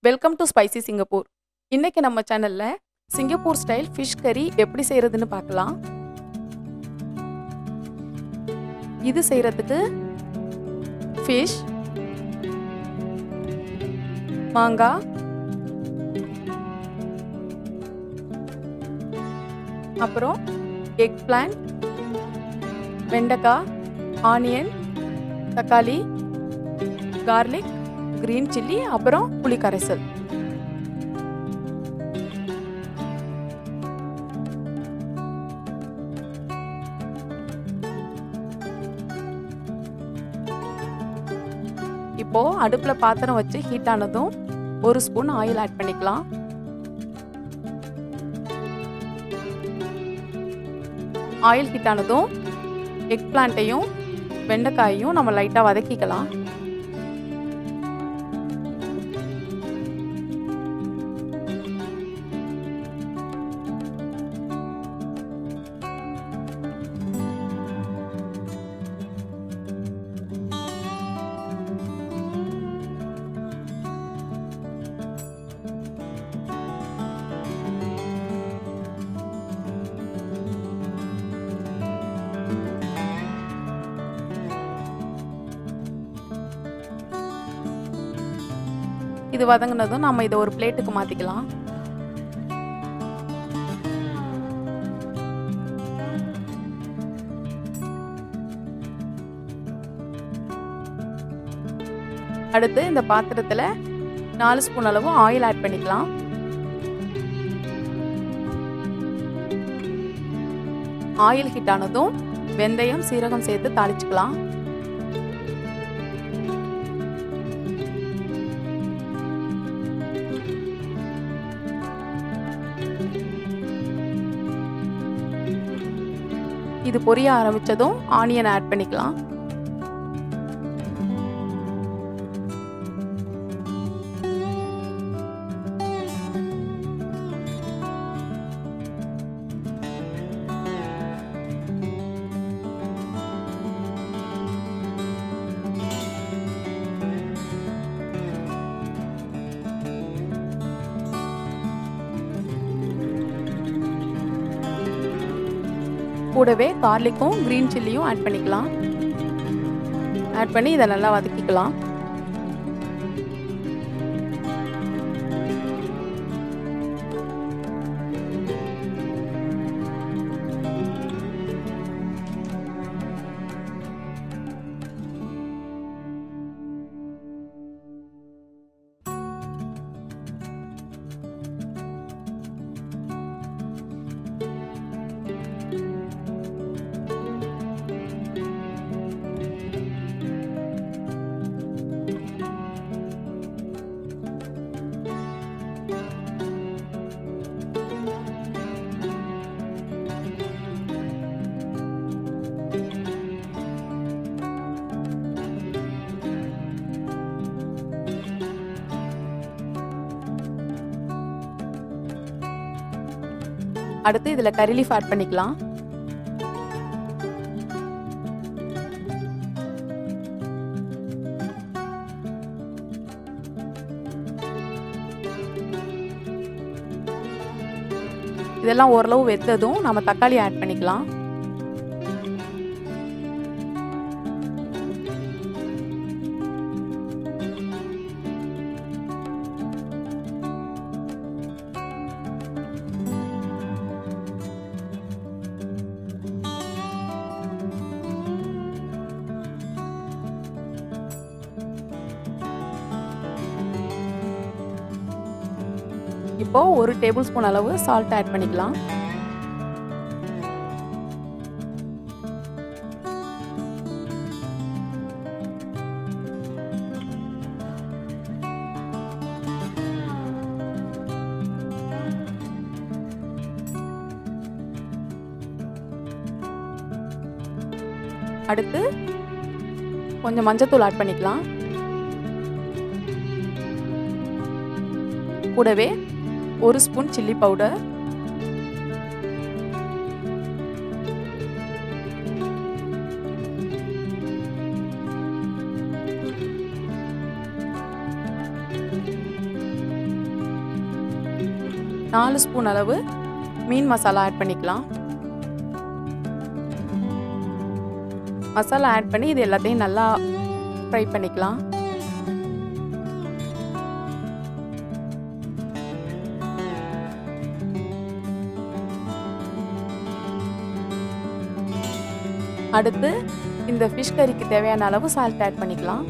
Welcome to spicy Singapore. இன்னைக்கு நம்ம சேனல்ல சிங்கப்பூர் ஸ்டைல் ஃபிஷ் கறி எப்படி செய்யறதுன்னு பார்க்கலாம். இது செய்யறதுக்கு ஃபிஷ், மாங்காய், அப்புறம் எக் பிளான்ட், வெண்டைக்காய், ஆனியன், தக்காளி, கார்லிக், கிரீன் சில்லி, அப்புறம் புளி கரைசல். இப்போ அடுப்புல பாத்திரம் வச்சு ஹீட் ஆனதும் 1 ஸ்பூன் ஆயில் ஆட் பண்ணிக்கலாம். ஆயில் ஹீட் ஆனதும் எக் பிளான்ட்டையும் வெண்டைக்காயையும் நம்ம லைட்டா வதக்கிக்கலாம். இது வதங்கினதும் நம்ம இதை ஒரு பிளேட்டுக்கு மாத்திக்கலாம். அடுத்து இந்த பாத்திரத்துல 4 ஸ்பூன் அளவு ஆயில் ஆட் பண்ணிக்கலாம். ஆயில் ஹீட் ஆனதும் வெந்தயம், சீரகம் சேர்த்து தாளிச்சுக்கலாம். இது பொரிய ஆரம்பிச்சதும் ஆனியன் ஆட் பண்ணிக்கலாம். கூடவே கார்லிக்கும் கிரீன் சில்லியும் ஆட் பண்ணிக்கலாம். ஆட் பண்ணி இதை நல்லா வதக்கிக்கலாம். அடுத்து இதுல கறி லீஃப் ஆட் பண்ணிக்கலாம். இதெல்லாம் ஓரளவு வெந்ததும் நம்ம தக்காளி ஆட் பண்ணிக்கலாம். இப்போ 1 டேபிள் ஸ்பூன் அளவு சால்ட் ஆட் பண்ணிக்கலாம். அடுத்து கொஞ்சம் மஞ்சத்தூள் ஆட் பண்ணிக்கலாம். கூடவே 1 ஸ்பூன் சில்லி பவுடர், 4 ஸ்பூன் அளவு மீன் மசாலா ஆட் பண்ணிக்கலாம். மசாலா ஆட் பண்ணி இது எல்லாத்தையும் நல்லா ஃப்ரை பண்ணிக்கலாம். அடுத்து இந்த ஃபிஷ் கறிக்கு தேவையான அளவு சால்ட் ஆட் பண்ணிக்கலாம்.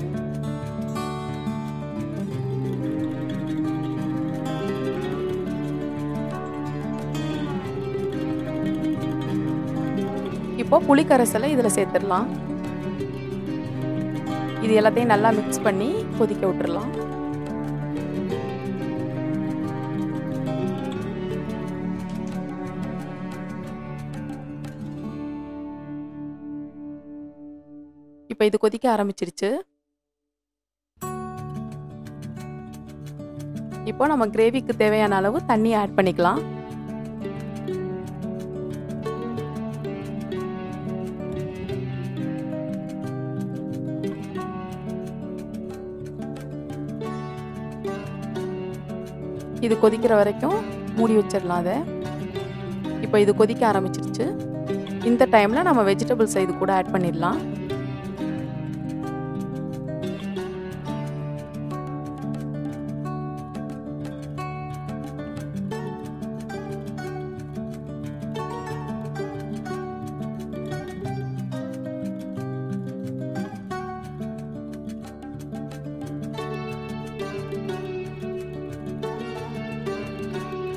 இப்போ புளி கரைசலை இதில் சேர்த்துடலாம். இது எல்லாத்தையும் நல்லா மிக்ஸ் பண்ணி கொதிக்க விட்டுறலாம். இப்போ இது கொதிக்க ஆரம்பிச்சிருச்சு. இப்போ நம்ம கிரேவிக்கு தேவையான அளவு தண்ணி ஆட் பண்ணிக்கலாம். இது கொதிக்கிற வரைக்கும் மூடி வச்சிடலாம் அதை. இப்போ இது கொதிக்க ஆரம்பிச்சிருச்சு. இந்த டைமில் நம்ம வெஜிடபிள்ஸ் இது கூட ஆட் பண்ணிடலாம்.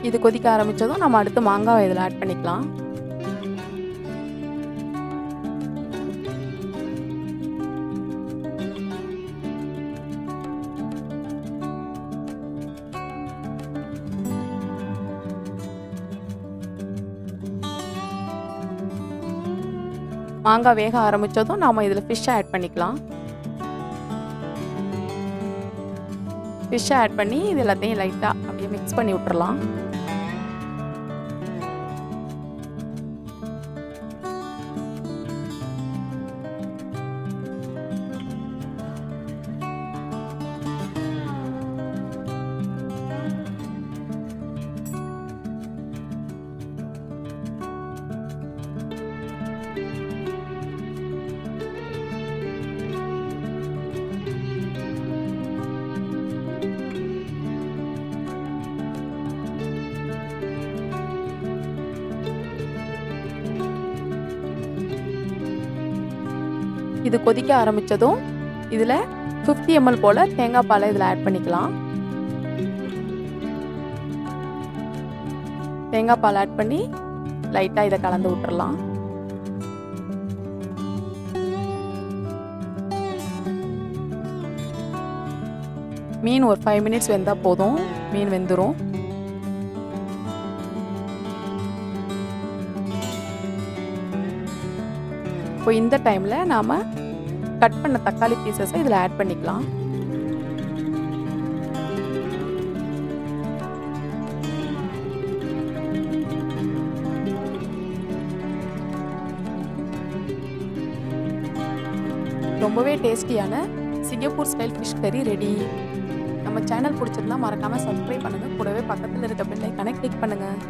இது கொதிக்க ஆரம்பிச்சதும் நம்ம அடுத்து மாங்காய் இதில் ஆட் பண்ணிக்கலாம். மாங்காய் வேக ஆரம்பிச்சதும் நாம இதில் ஃபிஷ் ஆட் பண்ணிக்கலாம். ஃபிஷ் ஆட் பண்ணி இது எல்லாத்தையும் லைட்டாக அப்படியே மிக்ஸ் பண்ணி விட்டுறலாம். இது கொதிக்க ஆரம்பிச்சதும் இதில் 50 ml போல் தேங்காய் பாலை இதில் ஆட் பண்ணிக்கலாம். தேங்காய் பால் ஆட் பண்ணி லைட்டாக இதை கலந்து விட்டுறலாம். மீன் ஒரு 5 minutes வெந்தால் போதும், மீன் வெந்துடும். இப்போ இந்த டைமில் நாம் கட் பண்ண தக்காளி பீசஸை இதில் ஆட் பண்ணிக்கலாம். ரொம்பவே டேஸ்டியான சிங்கப்பூர் ஸ்டைல் ஃபிஷ் கறி ரெடி. நம்ம சேனல் பிடிச்சிருந்தா மறக்காமல் சப்ஸ்கிரைப் பண்ணுங்கள். கூடவே பக்கத்தில் இருக்க பெல் ஐகானை கிளிக் பண்ணுங்கள்.